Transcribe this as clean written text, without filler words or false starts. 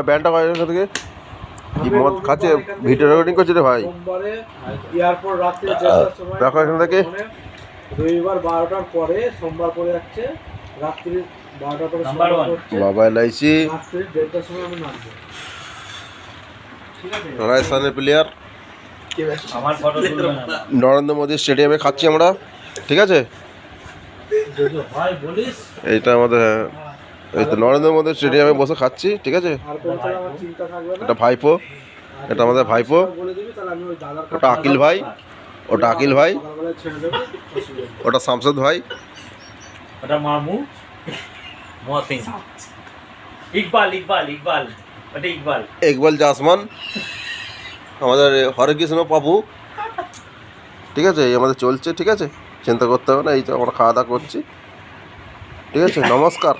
ব্যান্ডটা কয়জন থেকে কি মদ খাচ্ছে ভিডিও রেকর্ডিং করছে রে ভাই এয়ারপোর্ট রাত্রে দেখো এখান থেকে রবিবার 12টার পরে সোমবার পরে যাচ্ছে রাত্রি 12টার পরে বাবা এলআইসি রাত্রি 1:30টার সময় আমি নামবো। ঠিক আছে রাজস্থানের প্লেয়ার আমার ফটো তুলবে না নরেন্দ্র মোদী স্টেডিয়ামে খাচ্ছি আমরা, ঠিক আছে। যদি হয় বলিস এইটা আমাদের এই তো নরেন্দ্র মোদী স্টেডিয়ামে বসে খাচ্ছি, ঠিক আছে। আর কোনো তাহলে আমার চিন্তা থাকবে না। এটা ভাইপো, এটা আমাদের ভাইপো। বলে দিবি তাহলে আমি ওই দাদার ওটা আকিল ভাই, ওটা আকিল ভাই, সকালবেলায় ছেড়ে দেবো, অসুবিধা নেই। ওটা শামসাদ ভাই, ওটা মামু মহসিন ইকবাল ইকবাল ইকবাল ওটা ইকবাল ইকবাল জাসমান, আমাদের হরেকৃষ্ণ পাপু, ঠিক আছে। এই আমাদের চলছে, ঠিক আছে, চিন্তা করতে হবে না। এই তো আমরা খাওয়া দাওয়া করছি, ঠিক আছে। নমস্কার।